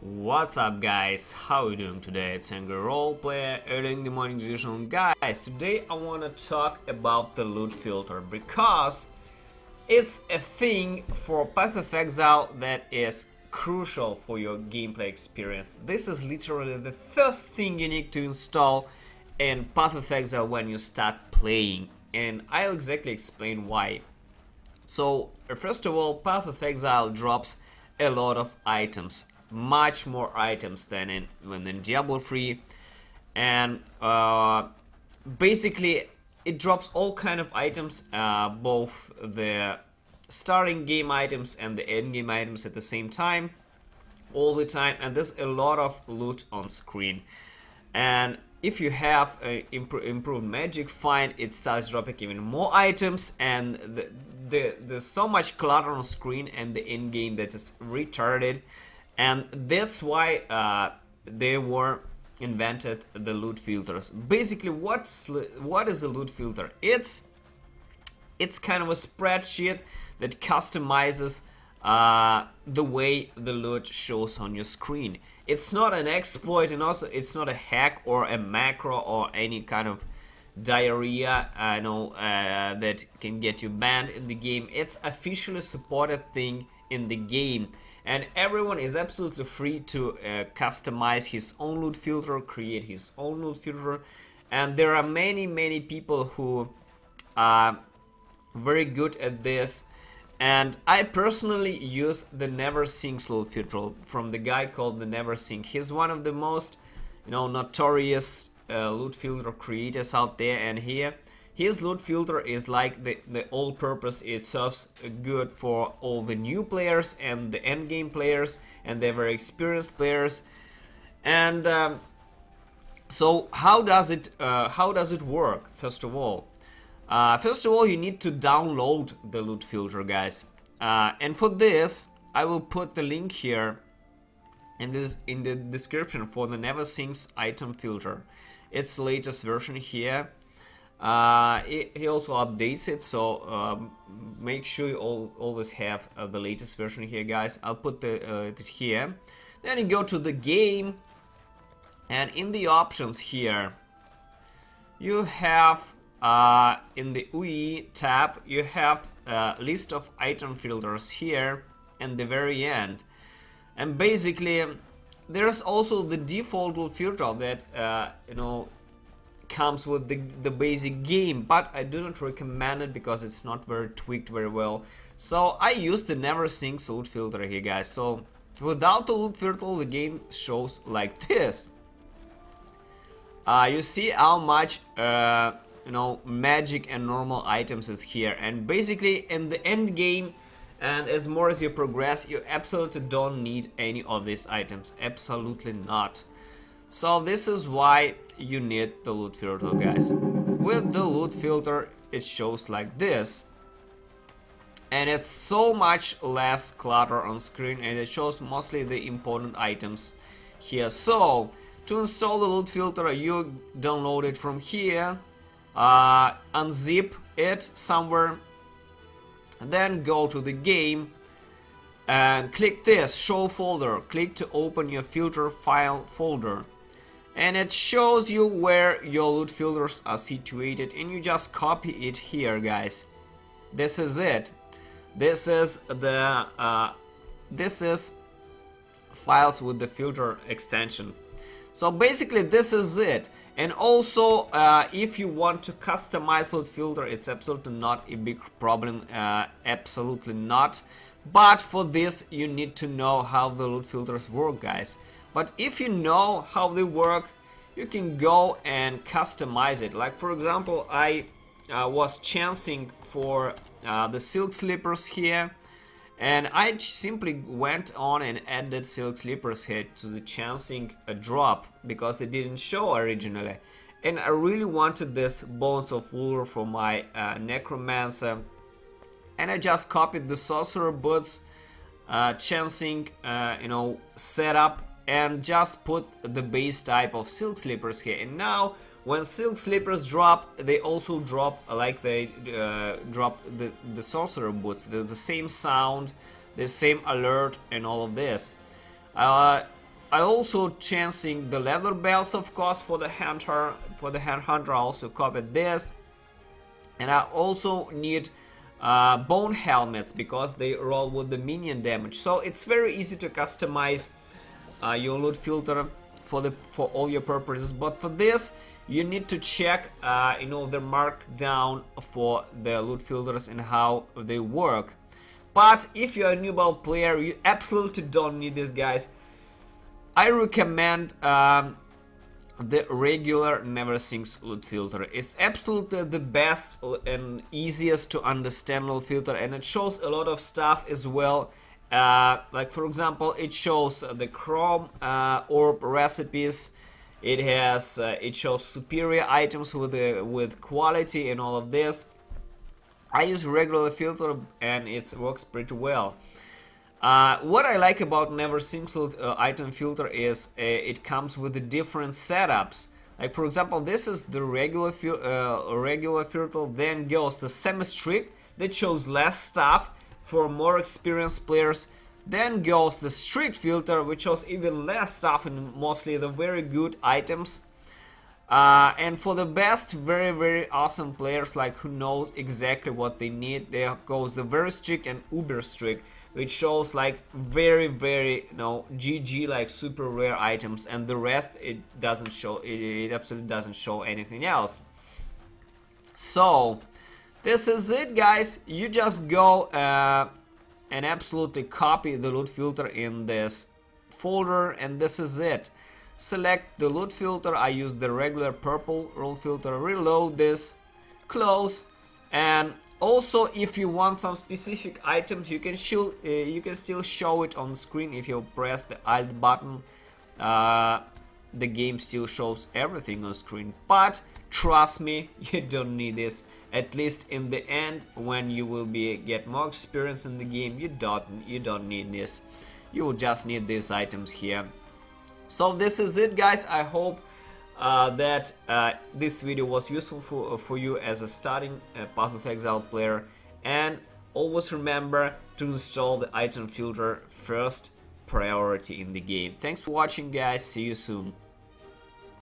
What's up guys, how are you doing today? It's Angry Roleplayer, early in the morning usual. Guys, today I want to talk about the loot filter because it's a thing for Path of Exile that is crucial for your gameplay experience. This is literally the first thing you need to install in Path of Exile when you start playing, and I'll exactly explain why. So first of all, Path of Exile drops a lot of items, much more items than in Diablo 3, and basically it drops all kind of items, both the starting game items and the end game items at the same time, all the time, and there's a lot of loot on screen. And if you have improved magic find, it starts dropping even more items, and there's so much clutter on screen and the end game that is retarded. And that's why they were invented the loot filters. Basically, what is a loot filter? It's kind of a spreadsheet that customizes the way the loot shows on your screen. It's not an exploit, and also it's not a hack or a macro or any kind of diarrhea that can get you banned in the game. It's officially supported thing in the game, and everyone is absolutely free to customize his own loot filter, create his own loot filter. And there are many people who are very good at this, and I personally use the Never Sinks loot filter from the guy called the Never Sink. He's one of the most notorious loot filter creators out there, and his loot filter is like the all-purpose. It serves good for all the new players and the end game players and the very experienced players. And so how does it work? First of all, you need to download the loot filter, guys. And for this, I will put the link here in the description for the Never Sinks item filter. It's the latest version here. He also updates it, so make sure you always have the latest version here, guys. I'll put it here. Then you go to the game, and in the options here, you have in the UI tab, you have a list of item filters here in the very end. And basically, there's also the default loot filter that comes with the basic game, but I do not recommend it because it's not very tweaked very well. So I use the Never Sinks loot filter here, guys. So without the loot filter, the game shows like this. You see how much magic and normal items is here, and basically in the end game, and as more as you progress, you absolutely don't need any of these items. Absolutely not. So this is why you need the loot filter, guys. With the loot filter, it shows like this, and it's so much less clutter on screen, and it shows mostly the important items here. So to install the loot filter, you download it from here, unzip it somewhere, and then go to the game and click this show folder. Click to open your filter file folder, and it shows you where your loot filters are situated, and you just copy it here, guys. This is it. This is files with the filter extension. So basically this is it. And also if you want to customize loot filter, it's absolutely not a big problem, absolutely not. But for this you need to know how the loot filters work, guys. But if you know how they work, you can go and customize it. Like for example, I was chancing for the silk slippers here, and I simply went on and added silk slippers here to the chancing drop because they didn't show originally. And I really wanted this bones of Ulur for my necromancer, and I just copied the sorcerer boots chancing setup, and just put the base type of silk slippers here. And now when silk slippers drop, they also drop like they dropped the sorcerer boots. They're the same sound, the same alert, and all of this. I also chancing the leather belts, of course, for the hunter. For the hunter, I also copied this, and I also need bone helmets because they roll with the minion damage. So it's very easy to customize your loot filter for all your purposes. But for this, you need to check the markdown for the loot filters and how they work. But if you're a newbie player, you absolutely don't need this, guys. I recommend the regular Never Sinks loot filter. It's absolutely the best and easiest to understand loot filter, and it shows a lot of stuff as well. Like for example, it shows the chrome orb recipes. It shows superior items with quality and all of this. I use regular filter and it works pretty well. What I like about Never Sinks loot item filter is it comes with the different setups. Like for example, this is the regular filter, then goes the semi-strict that shows less stuff for more experienced players. Then goes the strict filter, which shows even less stuff and mostly the very good items. And for the best, very awesome players, like who knows exactly what they need, there goes the very strict and uber strict, which shows like very GG, like super rare items, and the rest it doesn't show. It absolutely doesn't show anything else. So this is it, guys. You just go and absolutely copy the loot filter in this folder, and this is it. Select the loot filter. I use the regular purple loot filter. Reload this, close, and also if you want some specific items, you can still show it on the screen. If you press the Alt button, the game still shows everything on screen. But trust me, you don't need this. At least in the end, when you will get more experience in the game, you don't need this. You will just need these items here. So this is it, guys. I hope that this video was useful for you as a starting Path of Exile player, and always remember to install the item filter first priority in the game. Thanks for watching, guys. See you soon.